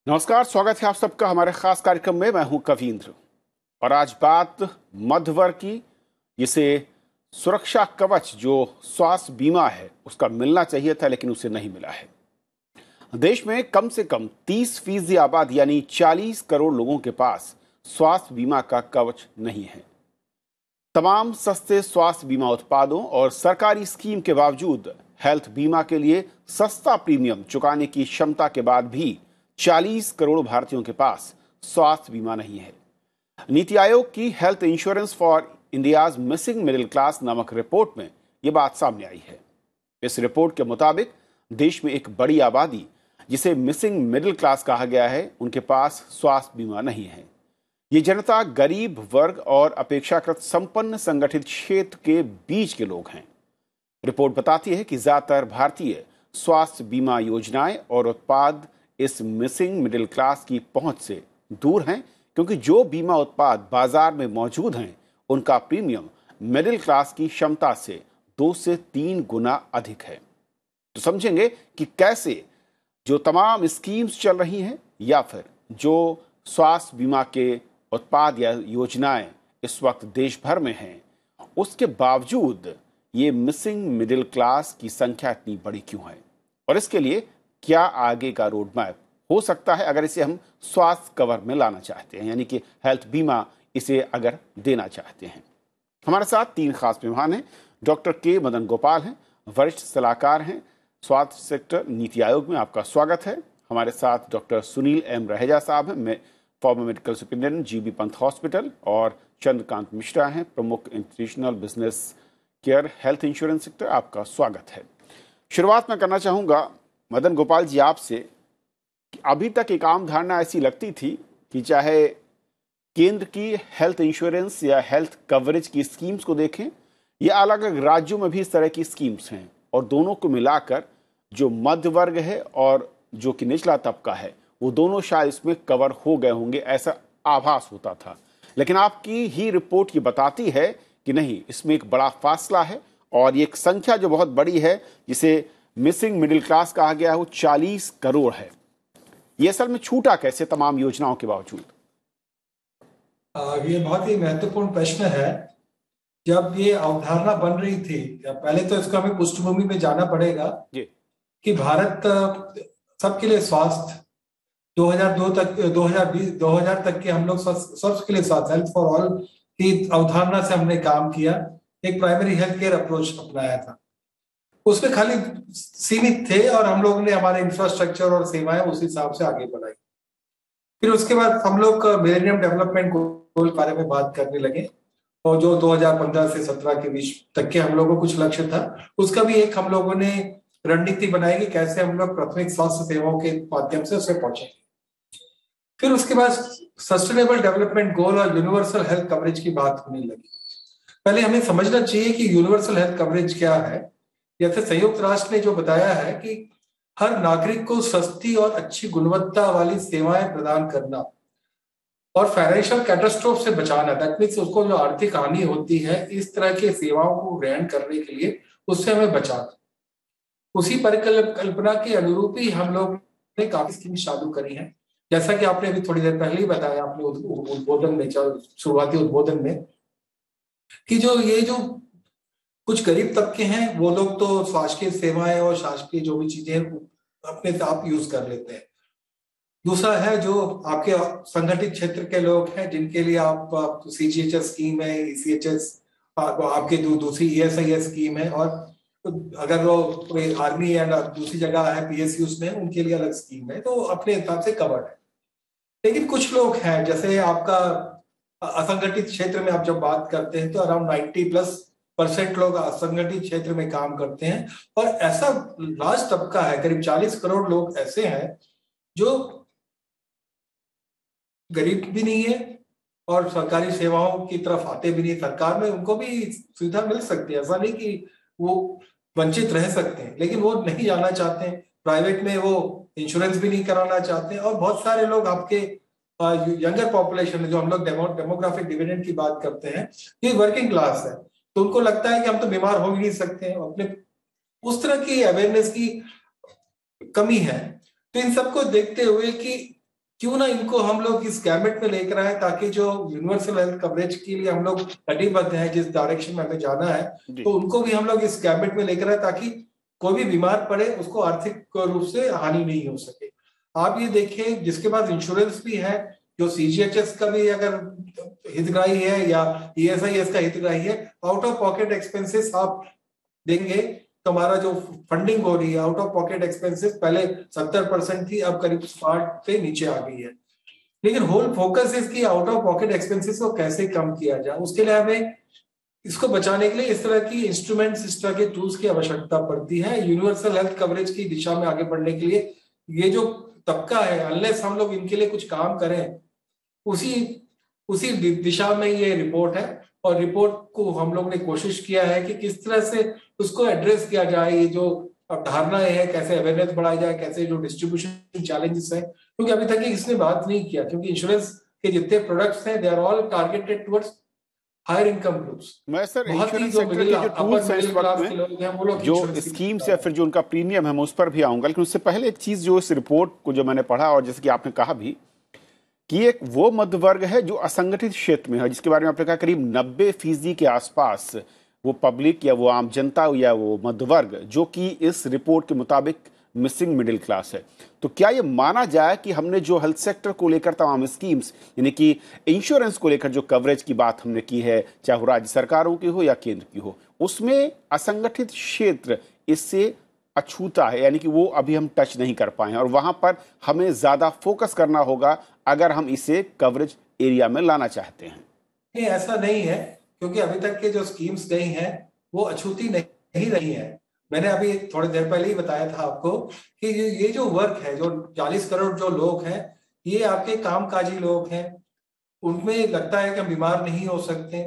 नमस्कार, स्वागत है आप सबका हमारे खास कार्यक्रम में। मैं हूं कवींद्र और आज बात मध्य वर्ग की, जिसे सुरक्षा कवच जो स्वास्थ्य बीमा है उसका मिलना चाहिए था लेकिन उसे नहीं मिला है। देश में कम से कम 30% आबादी यानी 40 करोड़ लोगों के पास स्वास्थ्य बीमा का कवच नहीं है। तमाम सस्ते स्वास्थ्य बीमा उत्पादों और सरकारी स्कीम के बावजूद हेल्थ बीमा के लिए सस्ता प्रीमियम चुकाने की क्षमता के बाद भी 40 करोड़ भारतीयों के पास स्वास्थ्य बीमा नहीं है। नीति आयोग की health insurance for India's missing middle class नामक रिपोर्ट में यह बात सामने आई है। इस रिपोर्ट के मुताबिक देश में एक बड़ी आबादी, जिसे मिसिंग मिडिल क्लास कहा गया है, उनके पास स्वास्थ्य बीमा नहीं है। ये जनता गरीब वर्ग और अपेक्षाकृत संपन्न संगठित क्षेत्र के बीच के लोग हैं। रिपोर्ट बताती है कि ज्यादातर भारतीय स्वास्थ्य बीमा योजनाएं और उत्पाद इस मिसिंग मिडिल क्लास की पहुंच से दूर हैं, क्योंकि जो बीमा उत्पाद बाजार में मौजूद हैं उनका प्रीमियम मिडिल क्लास की क्षमता से 2 से 3 गुना अधिक है। तो समझेंगे कि कैसे जो तमाम स्कीम्स चल रही हैं या फिर जो स्वास्थ्य बीमा के उत्पाद या योजनाएं इस वक्त देश भर में हैं, उसके बावजूद ये मिसिंग मिडिल क्लास की संख्या इतनी बड़ी क्यों है, और इसके लिए क्या आगे का रोड मैप हो सकता है अगर इसे हम स्वास्थ्य कवर में लाना चाहते हैं, यानी कि हेल्थ बीमा इसे अगर देना चाहते हैं। हमारे साथ 3 खास मेहमान हैं। डॉक्टर के मदन गोपाल हैं, वरिष्ठ सलाहकार हैं स्वास्थ्य सेक्टर नीति आयोग में, आपका स्वागत है। हमारे साथ डॉक्टर सुनील एम रहेजा साहब हैं, farmer medical superintendent GB Pant hospital, और चंद्रकांत मिश्रा हैं, प्रमुख institutional business care health insurance sector, आपका स्वागत है। शुरुआत मैं करना चाहूँगा मदन गोपाल जी आपसे। अभी तक एक आम धारणा ऐसी लगती थी कि चाहे केंद्र की हेल्थ इंश्योरेंस या हेल्थ कवरेज की स्कीम्स को देखें या अलग अलग राज्यों में भी इस तरह की स्कीम्स हैं, और दोनों को मिलाकर जो मध्य वर्ग है और जो कि निचला तबका है वो दोनों शायद इसमें कवर हो गए होंगे, ऐसा आभास होता था। लेकिन आपकी ही रिपोर्ट ये बताती है कि नहीं, इसमें एक बड़ा फासला है, और ये एक संख्या जो बहुत बड़ी है जिसे मिसिंग मिडिल क्लास कहा गया है वो 40 करोड़ है। ये असल में छूटा कैसे तमाम योजनाओं के बावजूद? ये बहुत ही महत्वपूर्ण प्रश्न है। जब ये अवधारणा बन रही थी, पहले तो इसको हमें पृष्ठभूमि में जाना पड़ेगा कि भारत सबके लिए स्वास्थ्य 2002 तक 2020 तक के हम लोग सबके लिए स्वास्थ्य हेल्थ फॉर ऑल की अवधारणा से हमने काम किया, एक प्राइमरी हेल्थ केयर अप्रोच अपनाया था। उसमें खाली सीमित थे और हम लोग ने हमारे इंफ्रास्ट्रक्चर और सेवाएं उस हिसाब से आगे बढ़ाई। फिर उसके बाद हम लोग मिलेनियम डेवलपमेंट गोल के बारे में बात करने लगे, और जो 2015 से 17 के बीच तक के हम लोगों को कुछ लक्ष्य था, उसका भी एक हम लोगों ने रणनीति बनाई कि कैसे हम लोग प्राथमिक स्वास्थ्य सेवाओं के माध्यम से उसे पहुंचेंगे। फिर उसके बाद सस्टेनेबल डेवलपमेंट गोल और यूनिवर्सल हेल्थ कवरेज की बात होने लगी। पहले हमें समझना चाहिए कि यूनिवर्सल हेल्थ कवरेज क्या है। जैसे संयुक्त राष्ट्र ने जो बताया है कि हर नागरिक को सस्ती और अच्छी गुणवत्ता वाली सेवाएं प्रदान करना और फाइनेंशियल कैटास्ट्रोफ से बचाना, दैट मीन्स उसको जो आर्थिक हानि होती है इस तरह की सेवाओं को ग्रहण करने के लिए, उससे हमें बचाना। उसी परिकल्पना के अनुरूप ही हम लोग ने काफी स्कीम चालू करी है। जैसा कि आपने अभी थोड़ी देर पहले ही बताया अपने उद्बोधन में, शुरुआती उद्बोधन में, कि जो कुछ गरीब तबके हैं वो लोग तो शासकीय सेवाएं और शासकीय जो भी चीजें अपने आप यूज कर लेते हैं। दूसरा है जो आपके संगठित क्षेत्र के लोग हैं, जिनके लिए आप सीजीएचएस स्कीम है, ईसीएचएस आपके दूसरी ईएसआईएस स्कीम है, और अगर वो कोई आर्मी या दूसरी जगह है पीएसयूज में, उनके लिए अलग स्कीम है, तो अपने हिसाब से कवर्ड है। लेकिन कुछ लोग हैं, जैसे आपका असंगठित क्षेत्र में आप जब बात करते हैं तो अराउंड 90+ % लोग असंगठित क्षेत्र में काम करते हैं, और ऐसा लार्ज तबका है, करीब 40 करोड़ लोग ऐसे हैं जो गरीब भी नहीं है और सरकारी सेवाओं की तरफ आते भी नहीं। सरकार में उनको भी सुविधा मिल सकती है, ऐसा नहीं कि वो वंचित रह सकते हैं, लेकिन वो नहीं जाना चाहते हैं। प्राइवेट में वो इंश्योरेंस भी नहीं कराना चाहते हैं। और बहुत सारे लोग आपके यंगर पॉपुलेशन में, जो हम लोग डेमोग्राफिक डिविडेंड की बात करते हैं, ये वर्किंग क्लास है, तो उनको लगता है कि हम तो बीमार हो ही नहीं सकते हैं। अपने उस तरह की अवेयरनेस की कमी है। तो इन सबको देखते हुए कि क्यों ना इनको हम लोग इस गैमेट में लेकर आए, ताकि जो यूनिवर्सल हेल्थ कवरेज के लिए हम लोग कटिबद्ध हैं, जिस डायरेक्शन में हमें जाना है, तो उनको भी हम लोग इस गैमेट में लेकर आए, ताकि कोई भी बीमार पड़े उसको आर्थिक रूप से हानि नहीं हो सके। आप ये देखिए, जिसके पास इंश्योरेंस भी है, जो सीजीएचएस का भी अगर हितग्राही है या ईएसआईएस का हितग्राही है, आउट ऑफ पॉकेट एक्सपेंसेस आप देंगे तो हमारा जो फंडिंग हो रही है आउट ऑफ पॉकेट एक्सपेंसेस पहले 70% थी, अब करीब 60 से नीचे आ गई है। लेकिन होल फोकस इसकी आउट ऑफ पॉकेट एक्सपेंसेस को कैसे कम किया जाए, उसके लिए हमें इसको बचाने के लिए इस तरह की इंस्ट्रूमेंट्स, इस तरह के टूल्स की आवश्यकता पड़ती है। यूनिवर्सल हेल्थ कवरेज की दिशा में आगे बढ़ने के लिए ये जो तबका है, अनलेस हम लोग इनके लिए कुछ काम करें, उसी उसी दिशा में ये रिपोर्ट है। और रिपोर्ट को हम लोग ने कोशिश किया है कि किस तरह से उसको एड्रेस किया जाए। ये जो अवधारणाएं है, कैसे अवेयरनेस बढ़ाई जाए, कैसे जो डिस्ट्रीब्यूशन चैलेंजेस है, क्योंकि अभी तक इसने बात नहीं किया, क्योंकि इंश्योरेंस के जितने प्रोडक्ट्स हैं they are all targeted towards higher income groups. मैं सर इंश्योरेंस सेक्टर के जो टूल्स हैं इस वक्त में, जो स्कीम्स या फिर जो उनका प्रीमियम है, मैं उस पर भी आऊंगा, लेकिन उससे पहले एक चीज जो इस रिपोर्ट को जो मैंने पढ़ा, और जैसे कि आपने कहा भी कि एक वो मध्य वर्ग है जो असंगठित क्षेत्र में है, जिसके बारे में आपने कहा करीब 90% के आसपास वो पब्लिक या वो आम जनता या वो मध्य वर्ग जो कि इस रिपोर्ट के मुताबिक मिसिंग मिडिल क्लास है। तो क्या ये माना जाए कि हमने जो हेल्थ सेक्टर को लेकर तमाम स्कीम्स, यानी कि इंश्योरेंस को लेकर जो कवरेज की बात हमने की है, चाहे वो राज्य सरकारों की हो या केंद्र की हो, उसमें असंगठित क्षेत्र इससे अछूता है, यानी कि वो अभी हम टच नहीं कर पाए हैं, और वहां पर हमें ज्यादा फोकस करना होगा अगर हम इसे कवरेज एरिया में लाना चाहते हैं। नहीं, ऐसा नहीं है, क्योंकि अभी तक के जो स्कीम्स गई हैं वो अछूती नहीं रही हैं। मैंने अभी थोड़ी देर पहले ही बताया था आपको कि ये जो वर्क है, जो 40 करोड़ जो लोग हैं, ये आपके कामकाजी लोग हैं। उनमें लगता है कि हम बीमार नहीं हो सकते,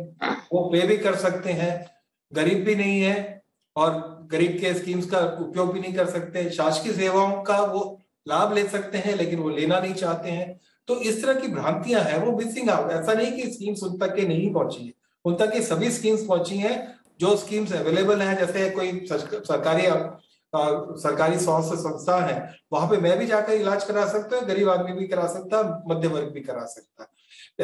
वो पे भी कर सकते हैं, गरीब भी नहीं है, और गरीब के स्कीम्स का उपयोग भी नहीं कर सकते, शासकीय सेवाओं का वो लाभ ले सकते हैं लेकिन वो लेना नहीं चाहते हैं। तो इस तरह की भ्रांतियां हैं, वो मिसिंग आउट। ऐसा नहीं कि स्कीम्स उन तक के नहीं पहुंची है, उन तक के सभी स्कीम्स पहुंची हैं। जो स्कीम्स अवेलेबल हैं, जैसे कोई सरकारी स्वास्थ्य संस्था है, वहां पे मैं भी जाकर इलाज करा सकता हूँ, गरीब आदमी भी करा सकता है, मध्य वर्ग भी करा सकता है।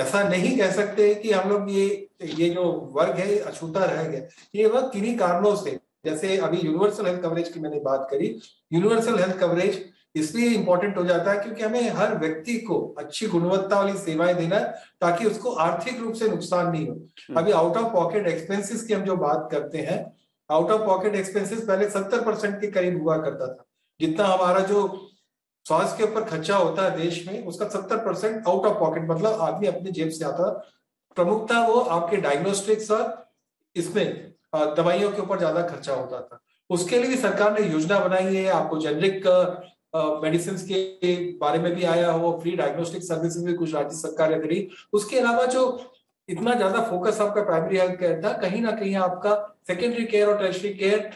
ऐसा नहीं कह सकते कि हम लोग ये जो वर्ग है अछूता रह गया। ये वर्ग किन्हीं कारणों से, जैसे अभी यूनिवर्सल हेल्थ कवरेज की मैंने बात करी, यूनिवर्सल हेल्थ कवरेज इसलिए इंपॉर्टेंट हो जाता है क्योंकि हमें हर व्यक्ति को अच्छी गुणवत्ता वाली सेवाएं देना है, ताकि उसको आर्थिक रूप से नुकसान नहीं हो। अभी आउट ऑफ पॉकेट एक्सपेंसेस की हम जो बात करते हैं, आउट ऑफ पॉकेट एक्सपेंसेस पहले 70% के करीब हुआ करता था। जितना हमारा जो स्वास्थ्य के ऊपर खर्चा होता है देश में, उसका 70% आउट ऑफ पॉकेट, मतलब आदमी अपनी जेब से आता। प्रमुखता वो आपके डायग्नोस्टिक्स और इसमें दवाइयों के ऊपर ज्यादा खर्चा होता था। उसके लिए सरकार ने योजना बनाई है, आपको जेनरिक मेडिसिन के बारे में भी आया हो, फ्री डायग्नोस्टिक सर्विसेज भी कुछ राज्य सरकारें करी। उसके अलावा जो इतना ज्यादा फोकस आपका प्राइमरी हेल्थ केयर था, कहीं ना कहीं आपका सेकेंडरी केयर और टर्शरी केयर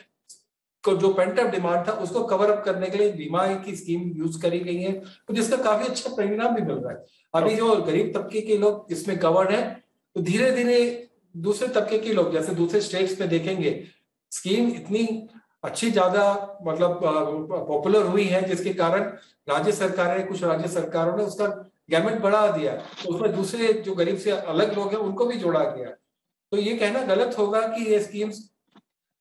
को जो पेंट अप डिमांड था उसको कवर अप करने के लिए बीमा की स्कीम यूज करी गई है, तो जिसका काफी अच्छा परिणाम भी मिल रहा है। अभी जो गरीब तबके के लोग इसमें कवर्ड है, तो धीरे धीरे दूसरे तबके के लोग, जैसे दूसरे स्टेट्स में देखेंगे, स्कीम इतनी अच्छी ज्यादा मतलब पॉपुलर हुई है, जिसके कारण कुछ राज्य सरकारों ने उसका गैमेट बढ़ा दिया, तो उसमें दूसरे जो गरीब से अलग लोग हैं उनको भी जोड़ा गया। तो ये कहना गलत होगा कि ये स्कीम्स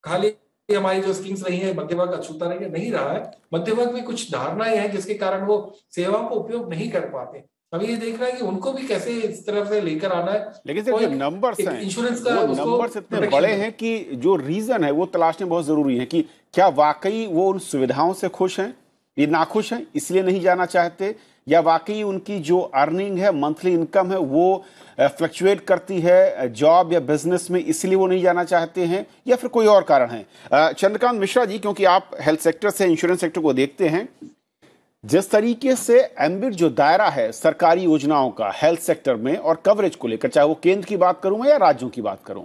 खाली हमारी जो स्कीम्स रही है मध्य वर्ग अछूता नहीं रहा है। मध्य वर्ग में कुछ धारणाएं हैं जिसके कारण वो सेवाओं को उपयोग नहीं कर पाते। अभी ये देख रहा है कि उनको भी कैसे इस तरफ से लेकर आना है। लेकिन सर जो नंबर्स हैं, इंश्योरेंस का वो नंबर्स इतने बड़े हैं कि जो रीजन है वो तलाशने बहुत जरूरी है कि क्या वाकई वो उन सुविधाओं से खुश हैं, ये नाखुश हैं इसलिए नहीं जाना चाहते, या वाकई उनकी जो अर्निंग है, मंथली इनकम है, वो फ्लक्चुएट करती है जॉब या बिजनेस में इसलिए वो नहीं जाना चाहते हैं, या फिर कोई और कारण है। चंद्रकांत मिश्रा जी, क्योंकि आप हेल्थ सेक्टर से इंश्योरेंस सेक्टर को देखते हैं, जिस तरीके से एम्बिट जो दायरा है सरकारी योजनाओं का हेल्थ सेक्टर में और कवरेज को लेकर, चाहे वो केंद्र की बात करूं या राज्यों की बात करूं,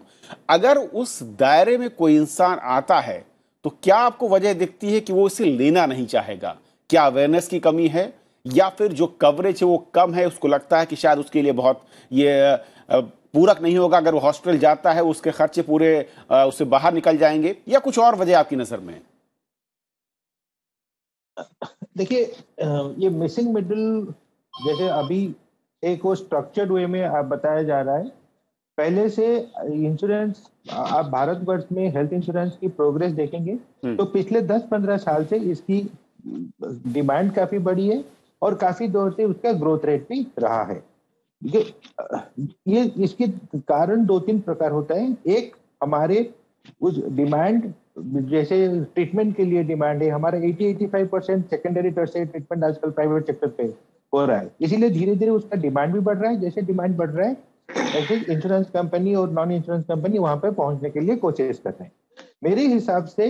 अगर उस दायरे में कोई इंसान आता है तो क्या आपको वजह दिखती है कि वो इसे लेना नहीं चाहेगा? क्या अवेयरनेस की कमी है, या फिर जो कवरेज है वो कम है, उसको लगता है कि शायद उसके लिए बहुत ये पूरक नहीं होगा, अगर वो हॉस्पिटल जाता है उसके खर्चे पूरे उससे बाहर निकल जाएंगे, या कुछ और वजह आपकी नजर में? देखिए, ये मिसिंग मिडिल जैसे अभी एक वो स्ट्रक्चर्ड वे में आप बताया जा रहा है, पहले से इंश्योरेंस, आप भारतवर्ष में हेल्थ इंश्योरेंस की प्रोग्रेस देखेंगे तो पिछले 10-15 साल से इसकी डिमांड काफी बढ़ी है और काफी दौर से उसका ग्रोथ रेट भी रहा है। ये इसके कारण 2-3 प्रकार होता है। एक, हमारे उस डिमांड, जैसे ट्रीटमेंट के लिए डिमांड है, हमारा 80-85% सेकेंडरी टर्शियरी ट्रीटमेंट आजकल प्राइवेट सेक्टर पे हो रहा है, इसीलिए धीरे धीरे उसका डिमांड भी बढ़ रहा है। जैसे डिमांड बढ़ रहा है ऐसे इंश्योरेंस कंपनी और नॉन इंश्योरेंस कंपनी वहां पे पहुंचने के लिए कोशिश कर रहे हैं। मेरे हिसाब से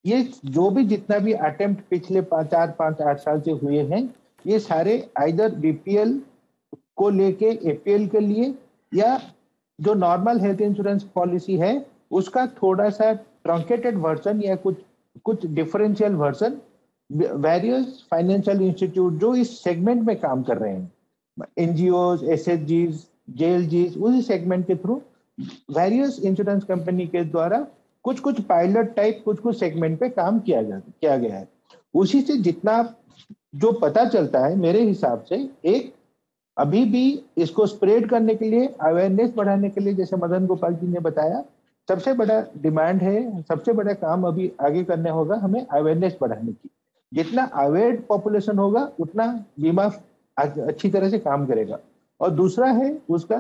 ये जो भी जितना भी अटेम्प्ट पिछले 4-5-8 साल से हुए हैं, ये सारे आइदर बीपीएल को लेके एपीएल के लिए, या जो नॉर्मल हेल्थ इंश्योरेंस पॉलिसी है उसका थोड़ा सा ट्रंकेटेड वर्जन या कुछ differential version various financial institute जो इस सेगमेंट में काम कर रहे हैं, एनजीओ, एसएचजीज, जेएलजीज, उसी सेगमेंट के थ्रू वेरियस इंश्योरेंस कंपनी के द्वारा कुछ पायलट टाइप कुछ सेगमेंट पे काम किया गया है। उसी से जितना जो पता चलता है मेरे हिसाब से, एक अभी भी इसको स्प्रेड करने के लिए, अवेयरनेस बढ़ाने के लिए, जैसे मदन गोपाल जी ने बताया, सबसे बड़ा डिमांड है, सबसे बड़ा काम अभी आगे करना होगा हमें अवेयरनेस बढ़ाने की। जितना अवेयर पॉपुलेशन होगा उतना बीमा अच्छी तरह से काम करेगा। और दूसरा है उसका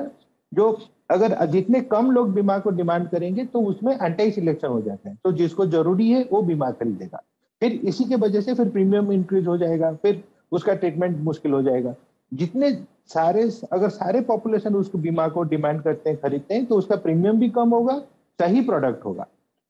जो, अगर जितने कम लोग बीमा को डिमांड करेंगे तो उसमें एंटी सिलेक्शन हो जाता है, तो जिसको जरूरी है वो बीमा खरीदेगा, फिर इसी के वजह से फिर प्रीमियम इंक्रीज हो जाएगा, फिर उसका ट्रीटमेंट मुश्किल हो जाएगा। जितने सारे, अगर सारे पॉपुलेशन उसको बीमा को डिमांड करते हैं, खरीदते हैं, तो उसका प्रीमियम भी कम होगा, सही प्रोडक्ट होगा।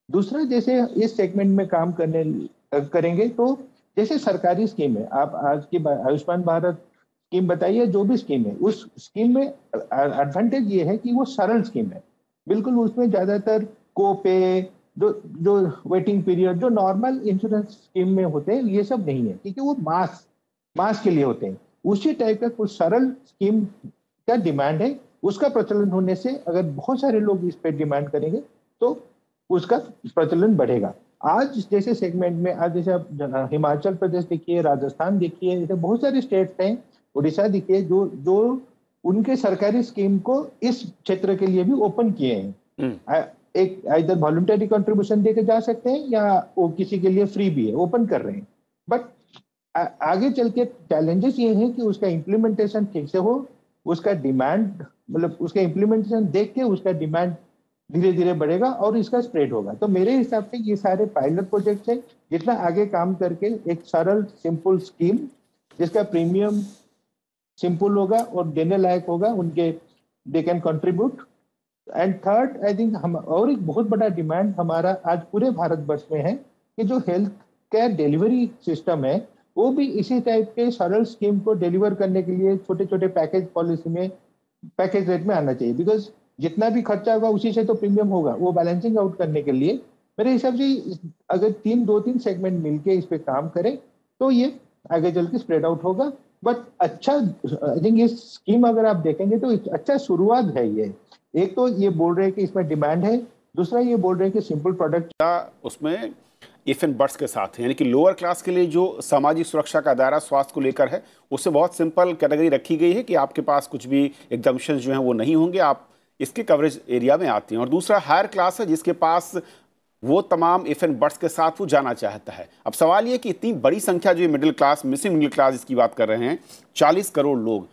दूसरा, जैसे इस सेगमेंट में काम करेंगे तो जैसे सरकारी स्कीम है, आप आज की आयुष्मान भारत स्कीम बताइए, जो भी स्कीम है, उस स्कीम में एडवांटेज ये है कि वो सरल स्कीम है बिल्कुल। उसमें ज्यादातर कोपे, जो वेटिंग पीरियड जो नॉर्मल इंश्योरेंस स्कीम में होते हैं, ये सब नहीं है, क्योंकि वो मास के लिए होते हैं। उसी टाइप का कुछ सरल स्कीम का डिमांड है, उसका प्रचलन होने से अगर बहुत सारे लोग इस पे डिमांड करेंगे तो उसका प्रचलन बढ़ेगा। आज जैसे सेगमेंट में, आज जैसे आप हिमाचल प्रदेश देखिए, राजस्थान देखिए, जैसे बहुत सारे स्टेट्स हैं, उड़ीसा देखिए, जो उनके सरकारी स्कीम को इस क्षेत्र के लिए भी ओपन किए हैं। एक इधर वॉलंटरी कंट्रीब्यूशन देके जा सकते हैं, या वो किसी के लिए फ्री भी है, ओपन कर रहे हैं। बट आगे चल के चैलेंजेस ये हैं कि उसका इम्प्लीमेंटेशन ठीक से हो, उसका डिमांड, मतलब उसका इम्प्लीमेंटेशन देख के उसका डिमांड धीरे धीरे बढ़ेगा और इसका स्प्रेड होगा। तो मेरे हिसाब से ये सारे पायलट प्रोजेक्ट्स हैं, जितना आगे काम करके एक सरल सिंपल स्कीम जिसका प्रीमियम सिंपल होगा और देने लायक होगा, उनके they can contribute. And third, I think हम और एक बहुत बड़ा डिमांड हमारा आज पूरे भारतवर्ष में है कि जो हेल्थ केयर डिलीवरी सिस्टम है वो भी इसी टाइप के सरल स्कीम को डिलीवर करने के लिए छोटे छोटे पैकेज पॉलिसी में, पैकेज रेट में आना चाहिए। बिकॉज जितना भी खर्चा होगा उसी से तो प्रीमियम होगा, वो बैलेंसिंग आउट करने के लिए मेरे हिसाब से अगर 2-3 सेगमेंट मिलके इस पे काम करें तो ये आगे चल के स्प्रेड आउट होगा। बट अच्छा, आई थिंक ये स्कीम अगर आप देखेंगे तो अच्छा शुरुआत है ये। एक तो ये बोल रहे हैं कि इसमें डिमांड है, दूसरा ये बोल रहे हैं कि सिंपल प्रोडक्ट उसमें इफ एंड बट्स के साथ है, यानी कि लोअर क्लास के लिए जो सामाजिक सुरक्षा का दायरा स्वास्थ्य को लेकर है उससे बहुत सिंपल कैटेगरी रखी गई है कि आपके पास कुछ भी एग्जम्पशंस जो हैं वो नहीं होंगे, आप इसके कवरेज एरिया में आते हैं। और दूसरा हायर क्लास है जिसके पास वो तमाम इफ एंड बट्स के साथ वो जाना चाहता है। अब सवाल ये कि इतनी बड़ी संख्या जो middle class, missing middle class इसकी बात कर रहे हैं, 40 करोड़ लोग,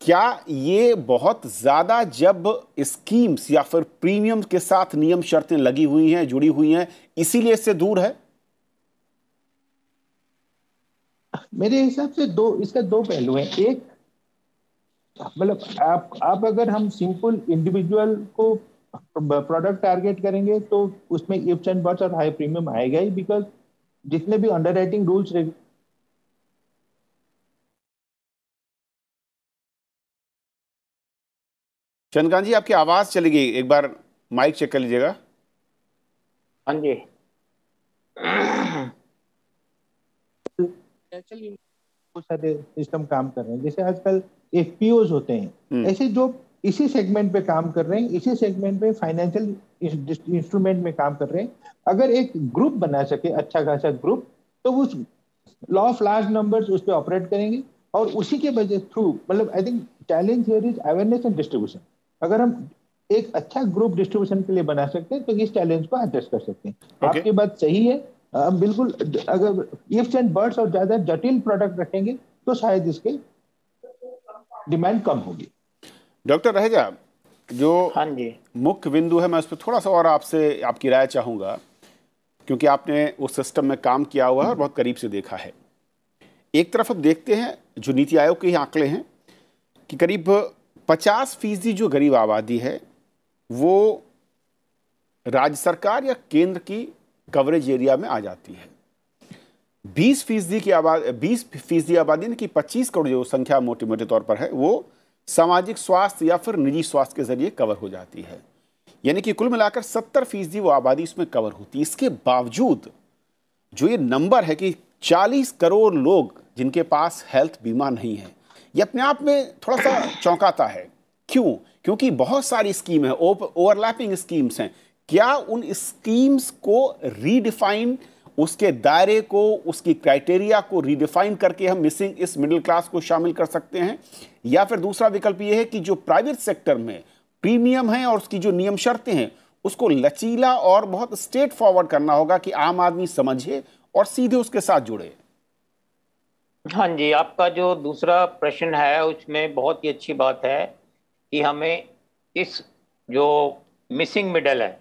क्या ये बहुत ज़्यादा जब स्कीम्स या फिर प्रीमियम के साथ नियम शर्तें लगी हुई हैं, जुड़ी हुई हैं, इसीलिए इससे दूर है? मेरे हिसाब से इसका दो पहलू हैं। एक, मतलब आप अगर हम सिंपल इंडिविजुअल को प्रोडक्ट टारगेट करेंगे तो उसमें इफ्स एंड बट्स और हाई प्रीमियम आएगा ही, बिकॉज जितने भी अंडरराइटिंग रूल्स। चंद्रकांत जी, आपकी आवाज चली गई, एक बार माइक चेक कर लीजिएगा। हाँ जी। बहुत सारे सिस्टम काम कर रहे हैं, जैसे आजकल एफपीओज होते हैं, ऐसे जो इसी सेगमेंट पे काम कर रहे हैं, इसी सेगमेंट पे फाइनेंशियल इंस्ट्रूमेंट में काम कर रहे हैं। अगर एक ग्रुप बना सके, अच्छा खासा ग्रुप, तो उस लॉ ऑफ लार्ज नंबर्स उस पर ऑपरेट करेंगे और उसी के वजह थ्रू, मतलब I think challenge here is awareness and distribution. अगर हम एक अच्छा ग्रुप डिस्ट्रीब्यूशन के लिए बना सकते हैं तो इस चैलेंज को एड्रेस कर सकते हैं। आपकी बात सही है, बिल्कुल। अगर इफ्स एंड बर्ड्स और ज्यादा जटिल प्रोडक्ट रखेंगे तो शायद इसके डिमांड कम होगी। डॉक्टर रहेजा, जो हाँ जी, मुख्य बिंदु है, मैं उस पर थोड़ा सा और आपसे आपकी राय चाहूँगा, क्योंकि आपने उस सिस्टम में काम किया हुआ है और बहुत करीब से देखा है। एक तरफ हम देखते हैं जो नीति आयोग के आंकड़े हैं कि करीब 50% जो गरीब आबादी है वो राज्य सरकार या केंद्र की कवरेज एरिया में आ जाती है। 20% आबादी यानी कि 25 करोड़ जो संख्या मोटे मोटे तौर पर है वो सामाजिक स्वास्थ्य या फिर निजी स्वास्थ्य के जरिए कवर हो जाती है, यानी कि कुल मिलाकर 70% वो आबादी इसमें कवर होती है। इसके बावजूद जो ये नंबर है कि 40 करोड़ लोग जिनके पास हेल्थ बीमा नहीं है, ये अपने आप में थोड़ा सा चौंकाता है। क्यों? क्योंकि बहुत सारी स्कीम है, ओवरलैपिंग स्कीम्स हैं। क्या उन स्कीम्स को रीडिफाइन, उसके दायरे को, उसकी क्राइटेरिया को रीडिफाइन करके हम मिसिंग इस मिडिल क्लास को शामिल कर सकते हैं? या फिर दूसरा विकल्प यह है कि जो प्राइवेट सेक्टर में प्रीमियम है और उसकी जो नियम शर्तें हैं उसको लचीला और बहुत स्ट्रेट फॉरवर्ड करना होगा कि आम आदमी समझे और सीधे उसके साथ जुड़े। हाँ जी, आपका जो दूसरा प्रश्न है उसमें बहुत ही अच्छी बात है कि हमें इस जो मिसिंग मिडल है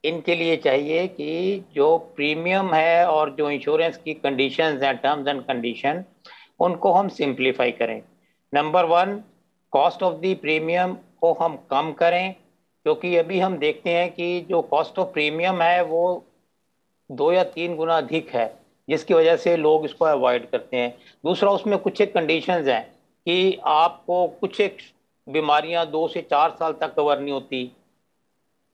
इनके लिए चाहिए कि जो प्रीमियम है और जो इंश्योरेंस की कंडीशंस हैं, टर्म्स एंड कंडीशन, उनको हम सिंप्लीफाई करें। Number 1, cost of the premium को हम कम करें, क्योंकि अभी हम देखते हैं कि जो कॉस्ट ऑफ प्रीमियम है वो 2 या 3 गुना अधिक है, जिसकी वजह से लोग इसको अवॉइड करते हैं। दूसरा, उसमें कुछ एक कंडीशंस हैं कि आपको कुछ एक बीमारियां 2 से 4 साल तक कवर नहीं होती।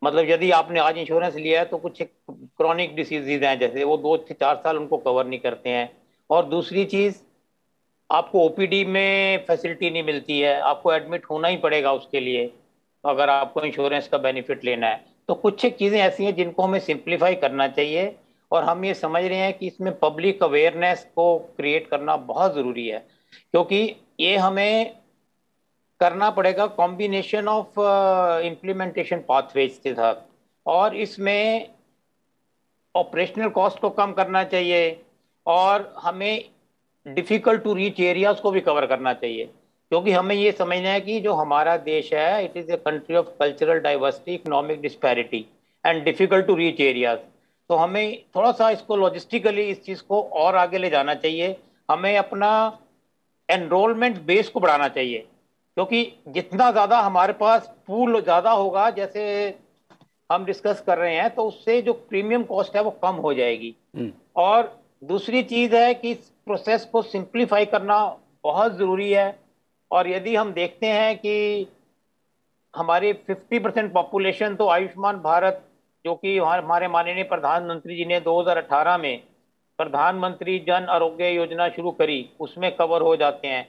मतलब यदि आपने आज इंश्योरेंस लिया है तो कुछ एक क्रॉनिक डिसीजेज हैं जैसे, वो 2 से 4 साल उनको कवर नहीं करते हैं। और दूसरी चीज़, आपको ओपीडी में फैसिलिटी नहीं मिलती है, आपको एडमिट होना ही पड़ेगा उसके लिए अगर आपको इंश्योरेंस का बेनिफिट लेना है। तो कुछ एक चीज़ें ऐसी हैं जिनको हमें सिंप्लीफाई करना चाहिए, और हम ये समझ रहे हैं कि इसमें पब्लिक अवेयरनेस को क्रिएट करना बहुत ज़रूरी है, क्योंकि ये हमें करना पड़ेगा कॉम्बिनेशन ऑफ इम्प्लीमेंटेशन पाथवेज के साथ, और इसमें ऑपरेशनल कॉस्ट को कम करना चाहिए और हमें डिफिकल्ट टू रीच एरियाज को भी कवर करना चाहिए, क्योंकि हमें ये समझना है कि जो हमारा देश है, it is a country of cultural diversity, economic disparity and difficult to reach areas. तो हमें थोड़ा सा इसको लॉजिस्टिकली इस चीज़ को और आगे ले जाना चाहिए। हमें अपना एनरोलमेंट बेस को बढ़ाना चाहिए, क्योंकि जितना ज़्यादा हमारे पास पूल ज़्यादा होगा, जैसे हम डिस्कस कर रहे हैं, तो उससे जो प्रीमियम कॉस्ट है वो कम हो जाएगी। और दूसरी चीज़ है कि इस प्रोसेस को सिंप्लीफाई करना बहुत ज़रूरी है। और यदि हम देखते हैं कि हमारी 50% पॉपुलेशन तो आयुष्मान भारत, जो कि हमारे माननीय प्रधानमंत्री जी ने 2018 में प्रधानमंत्री जन आरोग्य योजना शुरू करी, उसमें कवर हो जाते हैं।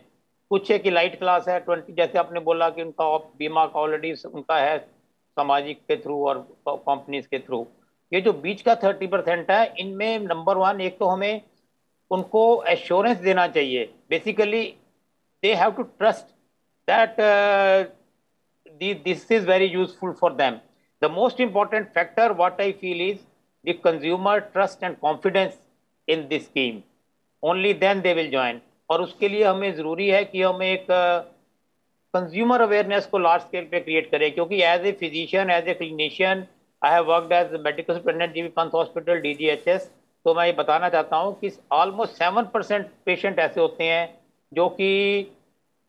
कुछ एक लाइट क्लास है 20, जैसे आपने बोला कि उनका बीमा का ऑलरेडी उनका है सामाजिक के थ्रू और कंपनीज के थ्रू। ये जो बीच का 30% है, इनमें नंबर 1, एक तो हमें उनको एश्योरेंस देना चाहिए। Basically they have to trust that this is very useful for them. The most important factor what I feel is the consumer trust and confidence in this scheme. Only then they will join. और उसके लिए हमें ज़रूरी है कि हम एक consumer awareness को लार्ज स्केल पे क्रिएट करें, क्योंकि as a physician, as a clinician, I have worked as medical superintendent GB Pant hospital DGHS। तो मैं ये बताना चाहता हूँ कि ऑलमोस्ट 7% पेशेंट ऐसे होते हैं जो कि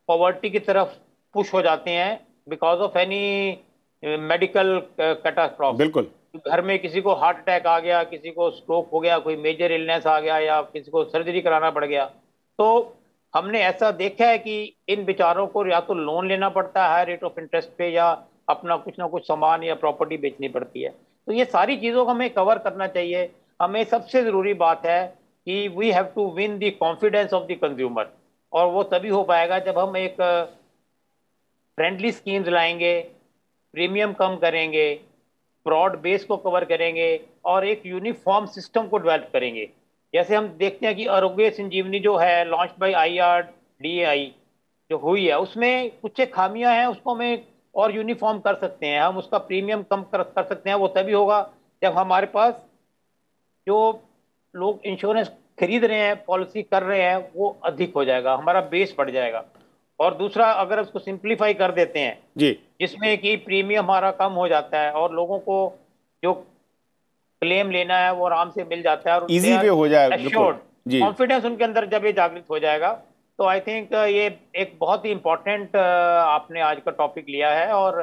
पॉवर्टी की तरफ पुश हो जाते हैं because of any medical catastrophe. बिल्कुल, घर में किसी को हार्ट अटैक आ गया, किसी को स्ट्रोक हो गया, कोई मेजर इलनेस आ गया, या किसी को सर्जरी कराना पड़ गया, तो हमने ऐसा देखा है कि इन बेचारों को या तो लोन लेना पड़ता है रेट ऑफ इंटरेस्ट पे, या अपना कुछ ना कुछ सामान या प्रॉपर्टी बेचनी पड़ती है। तो ये सारी चीज़ों को हमें कवर करना चाहिए। हमें सबसे ज़रूरी बात है कि we have to win the confidence of the consumer, और वो तभी हो पाएगा जब हम एक फ्रेंडली स्कीम्स लाएंगे, प्रीमियम कम करेंगे, ब्रॉड बेस को कवर करेंगे, और एक यूनिफॉर्म सिस्टम को डेवलप करेंगे। जैसे हम देखते हैं कि आरोग्य संजीवनी जो है लॉन्च बाय IRDAI DAI जो हुई है उसमें कुछ खामियां हैं, उसको हमें और यूनिफॉर्म कर सकते हैं, हम उसका प्रीमियम कम कर सकते हैं। वो तभी होगा जब हमारे पास जो लोग इंश्योरेंस खरीद रहे हैं, पॉलिसी कर रहे हैं, वो अधिक हो जाएगा, हमारा बेस बढ़ जाएगा। और दूसरा, अगर उसको सिंप्लीफाई कर देते हैं जी, जिसमें कि प्रीमियम हमारा कम हो जाता है और लोगों को जो क्लेम लेना है वो आराम से मिल जाता है और इजी वे हो जाए, बिल्कुल जी। कॉन्फिडेंस उनके अंदर जब ये जागृत हो जाएगा, तो आई थिंक ये एक बहुत ही इंपॉर्टेंट आपने आज का टॉपिक लिया है। और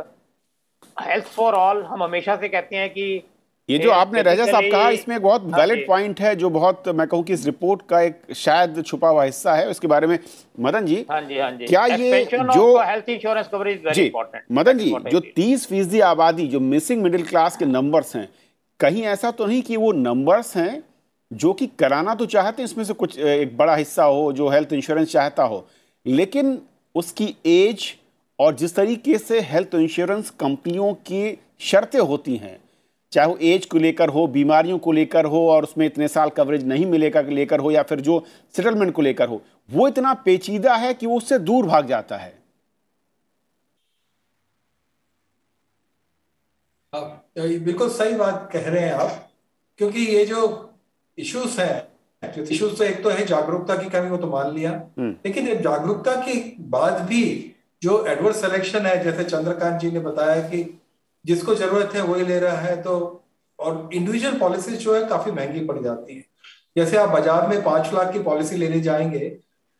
हेल्थ फॉर ऑल हम हमेशा से कहते हैं कि ये जो आपने रजा साहब कहा, इसमें एक बहुत हाँ वैलिड पॉइंट है, जो बहुत मैं कहूँ कि इस रिपोर्ट का एक शायद छुपा हुआ हिस्सा है। उसके बारे में मदन जी, हाँ जी, हाँ जी, क्या ये जो हेल्थ इंश्योरेंस कवरेज वेरी जी इंपॉर्टेंट मदन जी, जो 30% आबादी जो मिसिंग मिडिल क्लास के नंबर्स हैं, कहीं ऐसा तो नहीं कि वो नंबर्स हैं जो कि कराना तो चाहते हैं, इसमें से कुछ एक बड़ा हिस्सा हो जो हेल्थ इंश्योरेंस चाहता हो, लेकिन उसकी एज और जिस तरीके से हेल्थ इंश्योरेंस कंपनियों की शर्तें होती हैं, चाहे वो एज को लेकर हो, बीमारियों को लेकर हो, और उसमें इतने साल कवरेज नहीं मिलेगा लेकर हो, या फिर जो सेटलमेंट को लेकर हो, वो इतना पेचीदा है कि वो उससे दूर भाग जाता है। बिल्कुल सही बात कह रहे हैं आप, क्योंकि ये जो इश्यूज है, जो इश्यूज तो एक तो है जागरूकता की कमी, वो तो मान लिया, लेकिन जागरूकता के बाद भी जो एडवर्स सिलेक्शन है, जैसे चंद्रकांत जी ने बताया कि जिसको जरूरत है वही ले रहा है, तो और इंडिविजुअल पॉलिसी जो है काफी महंगी पड़ जाती है। जैसे आप बाजार में 5 लाख की पॉलिसी लेने जाएंगे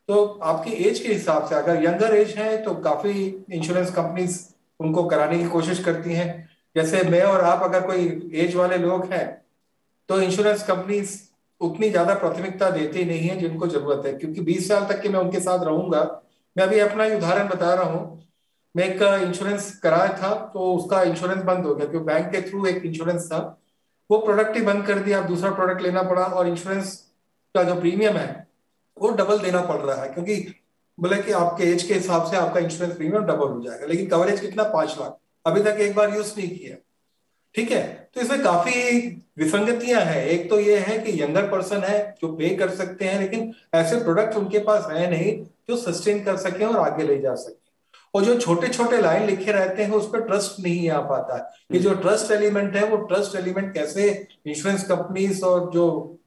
तो आपकी एज के हिसाब से, अगर यंगर एज है तो काफी इंश्योरेंस कंपनीज उनको कराने की कोशिश करती हैं। जैसे मैं और आप अगर कोई एज वाले लोग हैं तो इंश्योरेंस कंपनीज उतनी ज्यादा प्राथमिकता देती नहीं है जिनको जरूरत है, क्योंकि 20 साल तक के मैं उनके साथ रहूंगा। मैं अभी अपना ही उदाहरण बता रहा हूँ, मैं एक इंश्योरेंस कराया था तो उसका इंश्योरेंस बंद हो गया, क्योंकि बैंक के थ्रू एक इंश्योरेंस था, वो प्रोडक्ट ही बंद कर दिया, अब दूसरा प्रोडक्ट लेना पड़ा, और इंश्योरेंस का जो प्रीमियम है वो डबल देना पड़ रहा है, क्योंकि बोले कि आपके एज के हिसाब से आपका इंश्योरेंस प्रीमियम डबल हो जाएगा, लेकिन कवरेज कितना, 5 लाख, अभी तक एक बार यूज नहीं किया। ठीक है, तो इसमें काफी विसंगतियां हैं। एक तो ये है कि यंगर पर्सन है जो पे कर सकते हैं, लेकिन ऐसे प्रोडक्ट उनके पास है नहीं जो सस्टेन कर सके और आगे ले जा सके, और जो छोटे छोटे लाइन लिखे रहते हैं उस पर ट्रस्ट नहीं आ पाता है। ये जो ट्रस्ट एलिमेंट है, वो ट्रस्ट एलिमेंट कैसे इंश्योरेंस कंपनीज और जो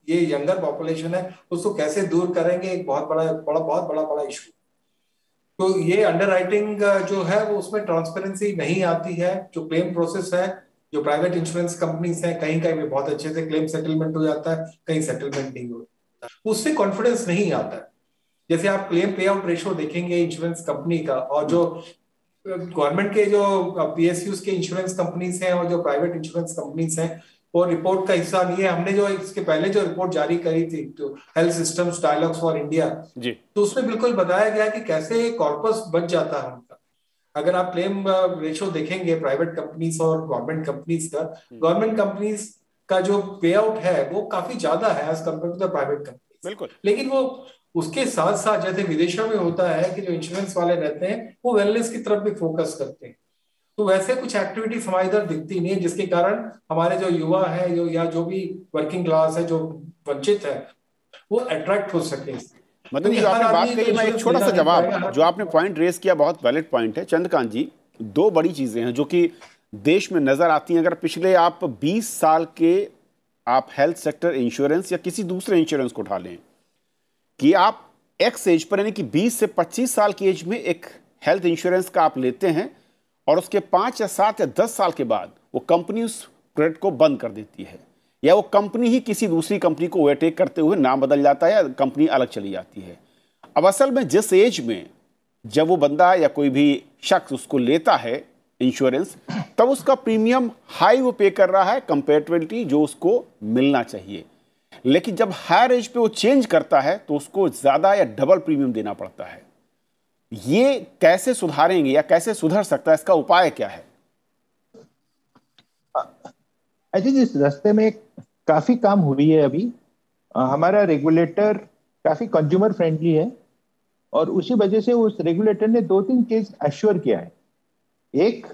ये यंगर पॉपुलेशन है उसको कैसे दूर करेंगे, एक बहुत बड़ा इशू। तो ये अंडरराइटिंग जो है वो उसमें ट्रांसपेरेंसी नहीं आती है। जो क्लेम प्रोसेस है, जो प्राइवेट इंश्योरेंस कंपनीज हैं, कहीं कहीं में बहुत अच्छे से क्लेम सेटलमेंट हो जाता है, कहीं सेटलमेंट नहीं होता, उससे कॉन्फिडेंस नहीं आता है। जैसे आप क्लेम पे आउट रेशियो देखेंगे इंश्योरेंस कंपनी का, और जो गवर्नमेंट के जो PSUs के इंश्योरेंस कंपनीज हैं और जो प्राइवेट इंश्योरेंस कंपनीज हैं, वो रिपोर्ट का हिस्सा नहीं है। हमने जो इसके पहले जो रिपोर्ट जारी करी थी, तो health systems dialogues for India, तो उसमें बिल्कुल बताया गया कि कैसे कॉर्पस बच जाता है उनका। अगर आप क्लेम रेशियो देखेंगे प्राइवेट कंपनीज और गवर्नमेंट कंपनीज का, गवर्नमेंट कंपनीज का जो पे आउट है वो काफी ज्यादा है as compare to the private companies. बिल्कुल, लेकिन वो उसके साथ साथ, जैसे विदेशों में होता है कि जो इंश्योरेंस वाले रहते हैं वो वेलनेस की तरफ भी फोकस करते हैं, तो वैसे कुछ एक्टिविटीज हमारे इधर दिखती नहीं है, जिसके कारण हमारे जो युवा है, जो या जो भी वर्किंग क्लास है, जो वंचित है, वो अट्रैक्ट हो सके। मदन जी, आपने बात कही, मैं एक छोटा सा जवाब, जो आपने पॉइंट रेज किया बहुत वैलिड पॉइंट है। चंद्रकांत जी, 2 बड़ी चीजें हैं जो कि देश में नजर आती हैं। अगर पिछले आप 20 साल के आप हेल्थ सेक्टर इंश्योरेंस या किसी दूसरे इंश्योरेंस को उठा लें, कि आप एक्स एज पर, यानी कि 20 से 25 साल की एज में एक हेल्थ इंश्योरेंस का आप लेते हैं, और उसके 5 या 7 या 10 साल के बाद वो कंपनी उस प्रोडक्ट को बंद कर देती है, या वो कंपनी ही किसी दूसरी कंपनी को ओवरटेक करते हुए नाम बदल जाता है या कंपनी अलग चली जाती है। अब असल में जिस एज में जब वो बंदा या कोई भी शख्स उसको लेता है इंश्योरेंस, तब उसका प्रीमियम हाई वो पे कर रहा है कंपेरेटिवली जो उसको मिलना चाहिए, लेकिन जब हायर एज पे वो चेंज करता है तो उसको ज्यादा या डबल प्रीमियम देना पड़ता है। ये कैसे सुधारेंगे या कैसे सुधर सकता है, इसका उपाय क्या है? आई थिंक इस रास्ते में काफी काम हुई है अभी। हमारा रेगुलेटर काफी कंज्यूमर फ्रेंडली है, और उसी वजह से उस रेगुलेटर ने 2-3 केस एश्योर किया है। एक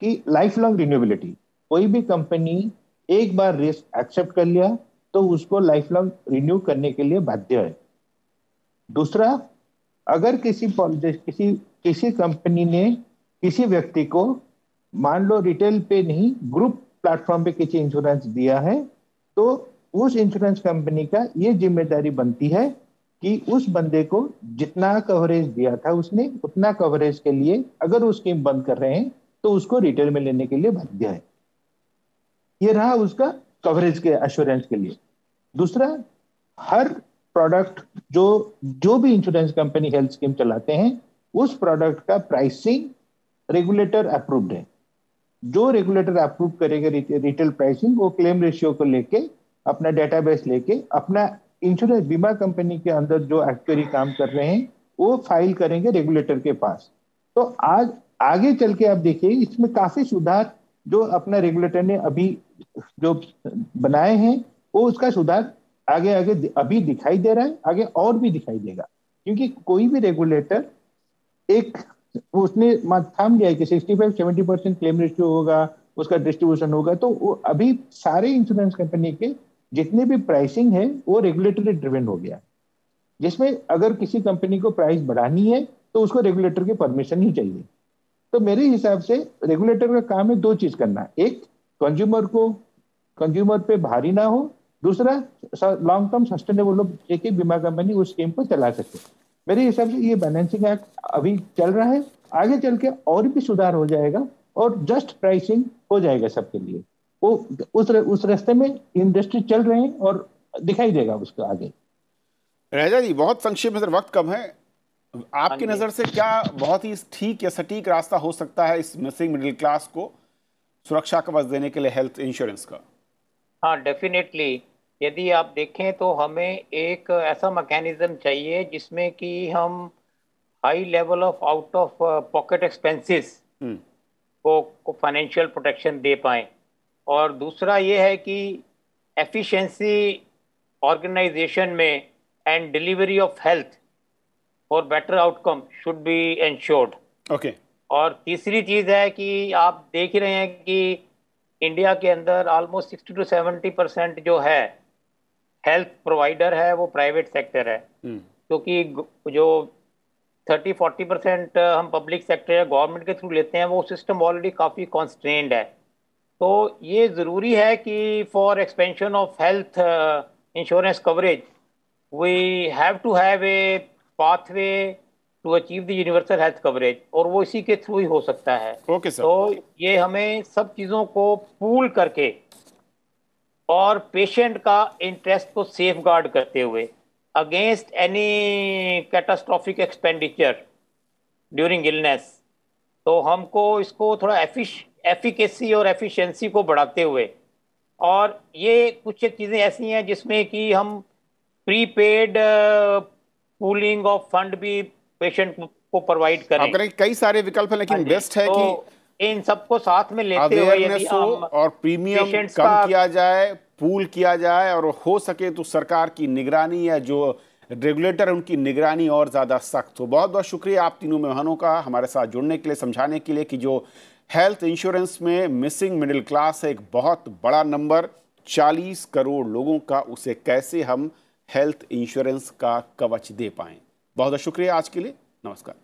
कि लाइफ लॉन्ग रिन्यूएबिलिटी, कोई भी कंपनी एक बार रिस्क एक्सेप्ट कर लिया तो उसको लाइफ लॉन्ग रिन्यू करने के लिए बाध्य है। दूसरा, अगर किसी कंपनी ने किसी व्यक्ति को मान लो रिटेल पे नहीं ग्रुप प्लेटफॉर्म पे किसी इंश्योरेंस दिया है, तो उस इंश्योरेंस कंपनी का ये जिम्मेदारी बनती है कि उस बंदे को जितना कवरेज दिया था उसने उतना कवरेज के लिए अगर वो स्कीम बंद कर रहे हैं तो उसको रिटेल में लेने के लिए बाध्य है। ये रहा उसका कवरेज के एश्योरेंस के लिए। दूसरा, हर प्रोडक्ट जो भी इंश्योरेंस कंपनी हेल्थ स्कीम चलाते हैं उस प्रोडक्ट का प्राइसिंग रेगुलेटर अप्रूव्ड है। जो रेगुलेटर अप्रूव करेगा रिटेल प्राइसिंग, वो क्लेम रेशियो को लेके अपना डेटाबेस लेके अपना इंश्योरेंस बीमा कंपनी के अंदर जो एक्चुअली काम कर रहे हैं वो फाइल करेंगे रेगुलेटर के पास। तो आज आगे चल के आप देखिए इसमें काफी सुधार जो अपना रेगुलेटर ने अभी जो बनाए हैं वो उसका सुधार आगे आगे अभी दिखाई दे रहा है, आगे और भी दिखाई देगा। क्योंकि कोई भी रेगुलेटर एक उसने थाम लिया है कि 65-70% क्लेम रेशियो होगा, उसका डिस्ट्रीब्यूशन होगा, तो वो अभी सारे इंश्योरेंस कंपनी के जितने भी प्राइसिंग है वो रेगुलेटरी ड्रिवन हो गया, जिसमें अगर किसी कंपनी को प्राइस बढ़ानी है तो उसको रेगुलेटर की परमिशन ही चाहिए। तो मेरे हिसाब से रेगुलेटर का काम है दो चीज करना, एक कंज्यूमर पे भारी ना हो, दूसरा लॉन्ग टर्म सस्टेनेबल एक बीमा कंपनी उस स्कीम को चला सके। मेरे हिसाब से ये बैलेंसिंग एक्ट अभी चल रहा है, आगे चल के और भी सुधार हो जाएगा और जस्ट प्राइसिंग हो जाएगा सबके लिए। वो उस रास्ते में इंडस्ट्री चल रहे हैं और दिखाई देगा उसको आगे। रैजा जी, बहुत संक्षेप में, वक्त कम है, आपकी नजर से क्या बहुत ही ठीक या सटीक रास्ता हो सकता है इस मिसिंग मिडिल क्लास को सुरक्षा कवच देने के लिए हेल्थ इंश्योरेंस का? हाँ, डेफिनेटली। यदि आप देखें तो हमें एक ऐसा मैकेनिज्म चाहिए जिसमें कि हम high level of out of pocket expenses को फाइनेंशियल प्रोटेक्शन दे पाएं। और दूसरा ये है कि एफिशिएंसी ऑर्गेनाइजेशन में एंड डिलीवरी ऑफ हेल्थ और better outcome should be ensured. Okay. और तीसरी चीज़ है कि आप देख रहे हैं कि इंडिया के अंदर ऑलमोस्ट 60 to 70% जो है हेल्थ प्रोवाइडर है वो प्राइवेट सेक्टर है, क्योंकि जो 30-40% हम पब्लिक सेक्टर या गवर्नमेंट के थ्रू लेते हैं वो सिस्टम ऑलरेडी काफ़ी कॉन्स्ट्रेंड है। तो ये ज़रूरी है कि for expansion of health insurance coverage we have to have a pathway to achieve the universal health coverage, और वो इसी के थ्रू ही हो सकता है। Okay sir. तो ये हमें सब चीज़ों को पूल करके और पेशेंट का इंटरेस्ट को सेफ गार्ड करते हुए against any catastrophic expenditure during illness, तो हमको इसको थोड़ा एफिकेसी और एफिशिएंसी को बढ़ाते हुए, और ये कुछ चीज़ें ऐसी हैं जिसमें कि हम प्रीपेड पूलिंग ऑफ फंड भी पेशेंट को प्रोवाइड करें। कई सारे विकल्प हैं, लेकिन बेस्ट है तो कि इन सबको साथ में लेते हुए यदि हम और प्रीमियम कम किया जाए, पूल किया जाए, और हो सके तो सरकार की निगरानी या जो रेगुलेटर उनकी निगरानी और ज़्यादा सख्त हो। बहुत बहुत शुक्रिया आप तीनों मेहमानों का हमारे साथ जुड़ने के लिए, समझाने के लिए कि जो हेल्थ इंश्योरेंस में मिसिंग मिडिल क्लास है, एक बहुत बड़ा नंबर 40 करोड़ लोगों का, उसे कैसे हम हेल्थ इंश्योरेंस का कवच दे पाएं। बहुत बहुत शुक्रिया आज के लिए, नमस्कार।